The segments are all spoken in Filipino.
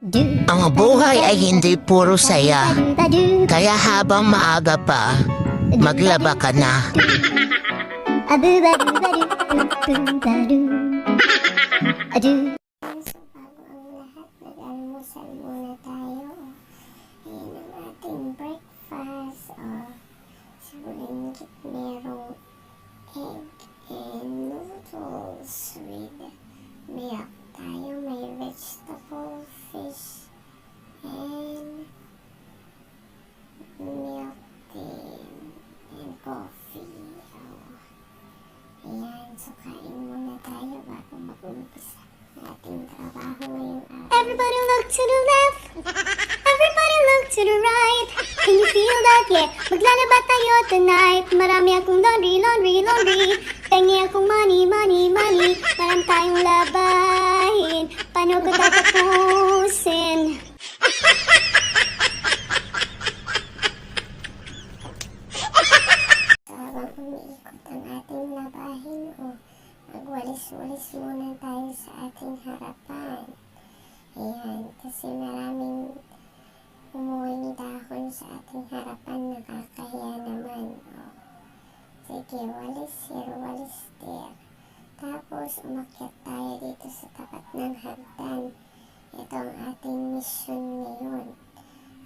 Ang buhay ay hindi puro saya. Kaya habang maaga pa, maglaba ka na. So, bago ang lahat, nag-almusal muna tayo. Ayan ang ating breakfast. Siguling merong egg and noodles with milk tayo. May vegetable, fish, and milk din, and coffee. Ayan, so kain muna tayo bago mag-umpisa ating trabaho ngayong araw. Everybody look to the left. Everybody look to the right. Can you feel that? Yeah. Maglalaba tayo tonight. Marami akong laundry. Pengi akong money. Marami tayong labahin. Paano ko tatapusin? So, habang umiikot ang ating labahin, magwalis-walis muna tayo sa ating harapan. Ayan, kasi maraming umuwing dahon sa ating harapan, nakakahiya naman. Sige, walis here, walis there. Tapos, umakyat tayo dito sa tapat ng hagdan. Ito ang ating mission ngayon.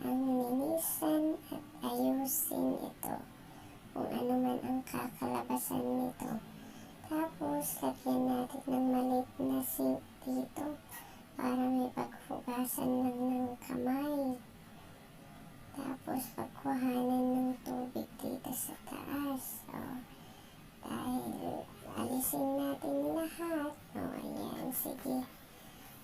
Ang linisan at ayusin ito. Kung ano man ang kakalabasan nito. Tapos, lagyan natin ng maliit na sink dito para may paghugasan lang ng kamay. Tapos, pagkuhanan ng tubig dito sa taas. Dahil alisin natin lahat. Ayan, sige.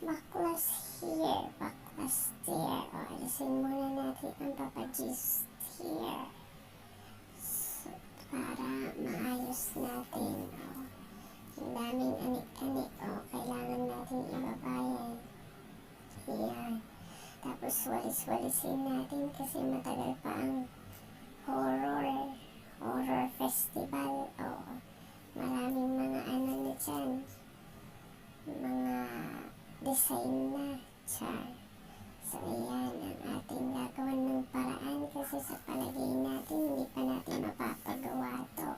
Baklas here, baklas there. Alisin muna natin ang papadjust here. Para maayos natin. Ang daming anik-anik. Kailangan natin ibabayan. Ayan. Tapos walis-walisin natin kasi matagal pa ang horror festival. Maraming mga ano na dyan. Mga design na. Char. So, ayan ang ating gagawin ng paraan kasi sa palagay natin, hindi pa natin mapapagawa to.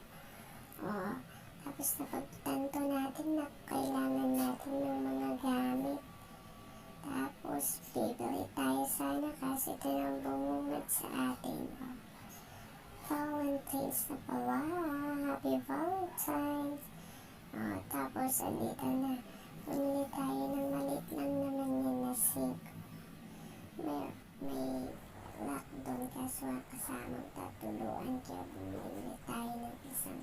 Tapos napagtanto natin na kailangan natin ng mga gamit. Tapos, bibili tayo sana kasi ito nang bumungad sa atin. Valentine's na pala. Happy Valentine's. Tapos, andito na. Bumili tayo ng maliit lang naman yan na sink. May lock doon kaso kasamang tatuluan kaya bumili tayo ng isang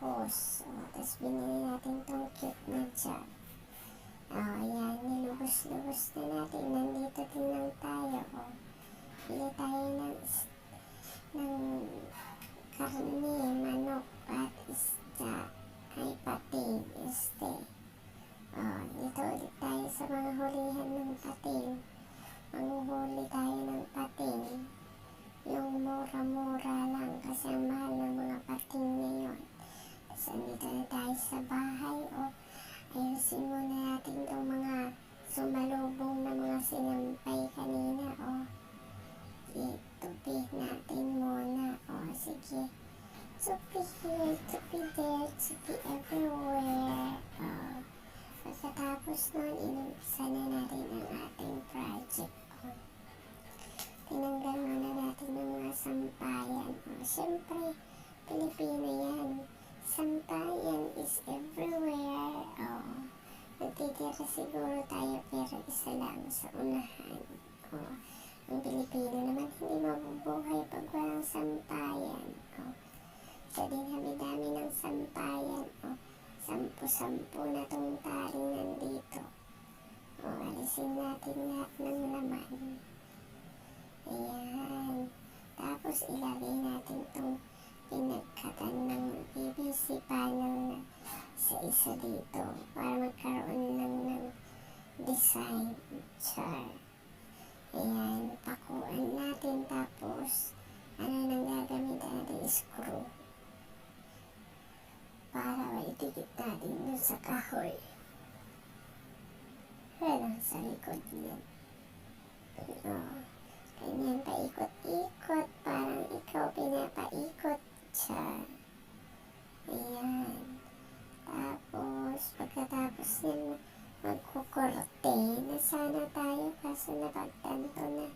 hose. Tapos binili natin tong cute na jar. Ayan, nilubos-lubos na natin. Nandito din lang tayo. Bili tayo ng karne, manok at isda. Ay pating, dito ulit tayo sa mga hulihan ng pating. Manguhuli tayo ng pating. Yung mura-mura lang kasi ang mahal ng mga pating ngayon. Tapos andito na tayo sa bahay. Ayusin muna natin itong mga sumalubong na mga sinampay kanina. Itupi natin muna. Sige. Tupi here, tupi there, tupi everywhere. Pagkatapos nun, inumpisa na natin ang ating project. Tinanggal muna natin ng mga sampayan. Siyempre, Pilipino yan. Sampayan is everywhere. Nagtitira siguro tayo pero isa lang sa unahan. Ang Pilipino naman hindi mabubuhay pag walang sampayan. So, dinami-dami ng sampayan. 10 na itong taring nandito. Alisin natin lahat ng laman. Ayan. Tapos, ilagay natin itong pinagkatan ng PVC panel na sa isa dito para magkaroon lang ng design. Char. Ayan. Pakuan natin tapos nang gagamit natin screw para maidikit natin dun sa kahoy. Yan ang sa likod niyan. paikot-ikot, parang ikaw pinapaikot siya. Ayan. Tapos, pagkatapos yan, magkukurte na sana tayo kaso napagtanto na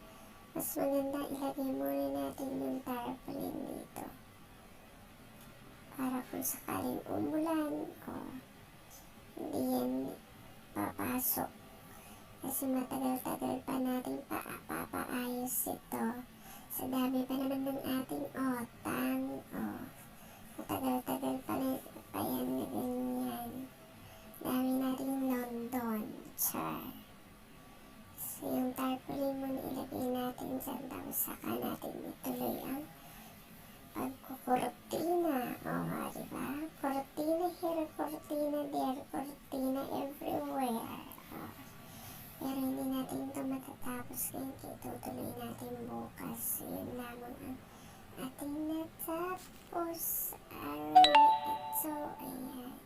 mas maganda ilagay muna natin yung tarpaulin dito. Para kung sakaling umulan, hindi yan papasok. Kasi matagal-tagal pa natin papaayos ito. Sa dami pa naman ng ating otang. Matagal-tagal pa yan na ganyan. Dami nating London. Char. So yung tarpaulin muna ilagay natin dyan. Tapos saka natin ituloy ang pagkukurtina. Diba? Kurtina here, kurtina there, kurtina everywhere. Pero hindi natin ito matatapos ngayon. Itutuloy natin bukas. So yun lamang ang ating natapos. Alright. So, ayan.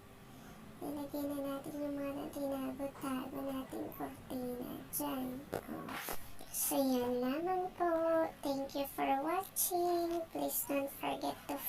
Nilagay na natin yung mga tinago-tago natin kurtina dyan. So, yan lamang po. Thank you for watching. Please don't forget to